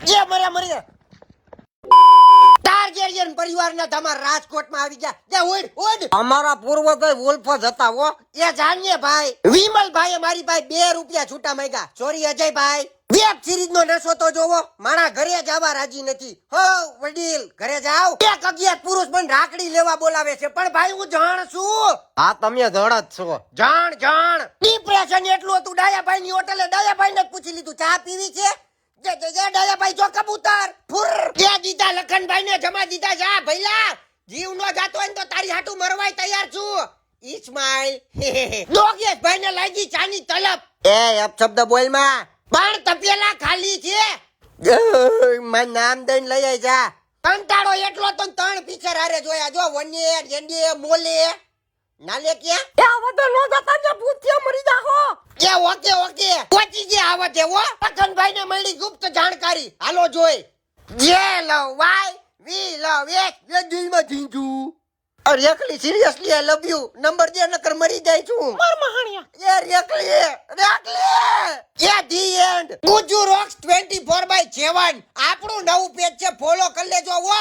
જે મરી જા ટાર્ગેરિયન પરિવારના તમાર રાજકોટમાં આવી ગયા. જે ઉડ ઉડ અમારા પૂર્વજો વોલ્ફ જ હતા હો. એ જાણીએ ભાઈ. વિમલભાઈએ મારી પાસે 2 રૂપિયા છૂટા માંગ્યા. સોરી અજયભાઈ. વેબ સિરીઝ નો નશો તો જોવો. મારા ઘરે જ આવવા રાજી નથી. હો વડીલ ઘરે જાવ. એક અજ્ઞાત પુરુષ મને રાખડી લેવા બોલાવે છે, પણ ભાઈ હું જાણ છું. હા તમે જણ જ છો. જાણ ડિપ્રેશન એટલું હતું. ડાયાભાઈ ની હોટલે ડાયાભાઈ ને પૂછી લીધું ચા પીવી છે. ડાયાભાઈ જો કબૂતર ફુર દે દીધા. લખનભાઈ ને જમા દીધા. જા ભઈલા જીવ નો જાતો હોય તો તારી હાટુ મરવાય તૈયાર છું. ઇસ્માઈલ દોગેશ ભાઈ ને લાગી ચાની તલબ. એ અપશબ્દ બોલ માં. પણ તપેલા ખાલી છે. મારું નામ દઈને લઈ આય જા. કંટાળો એટલો તો 3 પિક્ચર હારે જોયા. જો વન્ય જેંડી મોલે નાલે ક્યાં એ આવતો નો જતા ને ભૂતિયા મરી જાહો. એ ઓકે પહોંચી ગયા આવતે હો. લખનભાઈ ને મળી ગુપ્ત જાણકારી. હાલો જોઈ. જે લવ વાય વી લવ એટ જે દિલમાં જીંજુ. અરે રેકલી seriously I love you. Number દે નકર મરી જાય છું. મર મહાણિયા. એ રેકલી એ ધી એન્ડ. ગુજુ રોક્સ 24/7 આપણું નવું પેજ છે. ફોલો કરી લેજો હો.